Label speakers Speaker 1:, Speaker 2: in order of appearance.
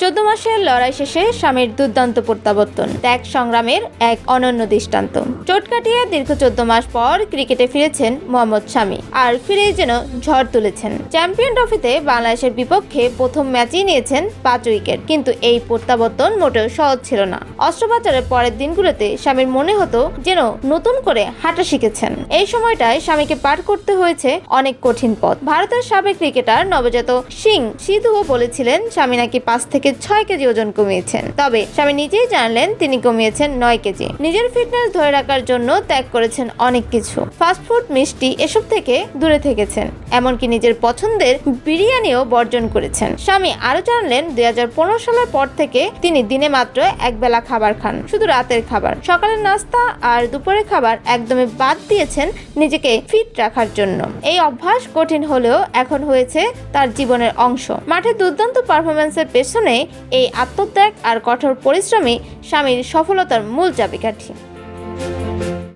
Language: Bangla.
Speaker 1: 14 মাসের লড়াই শেষে স্বামীর দুর্দান্ত প্রত্যাবর্তন ত্যাগ সংগ্রামের এক অনন্য দৃষ্টান্ত। চোট কাটিয়ে দীর্ঘ 14 মাস পর ক্রিকেটে ফিরেছেন মোহাম্মদ শামি, আর ফিরেই যেন ঝড় তুলেছেন। চ্যাম্পিয়ন ট্রফিতে বাংলাদেশের বিপক্ষে প্রথম ম্যাচেই নিয়েছেন 5 উইকেট, কিন্তু এই প্রত্যাবর্তন মোটেও সহজ ছিল না। অস্ত্রোপচারের পরের দিনগুলোতে স্বামীর মনে হতো যেন নতুন করে হাঁটা শিখেছেন। এই সময়টায় স্বামীকে পার করতে হয়েছে অনেক কঠিন পথ। ভারতের সাবেক ক্রিকেটার নবজাত সিং সিধুও বলেছিলেন স্বামী নাকি 5 থেকে 6 কেজি ওজন কমিয়েছেন, তবে স্বামী নিজেই জানলেন তিনি কমিয়েছেন 9 কেজি। নিজের ফিটনেস ধরে রাখার জন্য ত্যাগ করেছেন অনেক কিছু। ফাস্টফুড, মিষ্টি এসব থেকে দূরে থেকেছেন, এমনকি নিজের পছন্দের বিরিয়ানিও বর্জন করেছেন। স্বামী আরো জানলেন 2015 সালের পর থেকে তিনি দিনে মাত্র একবেলা খাবার খান, শুধু রাতের খাবার। সকালের নাস্তা আর দুপুরের খাবার একদমই বাদ দিয়েছেন নিজেকে ফিট রাখার জন্য। এই অভ্যাস কঠিন হলেও এখন হয়েছে তার জীবনের অংশ। মাঠে দুর্দান্ত পারফরম্যান্সের পেছনে এই আত্মত্যাগ আর কঠোর পরিশ্রমী স্বামীর সফলতার মূল চাবিকাঠি।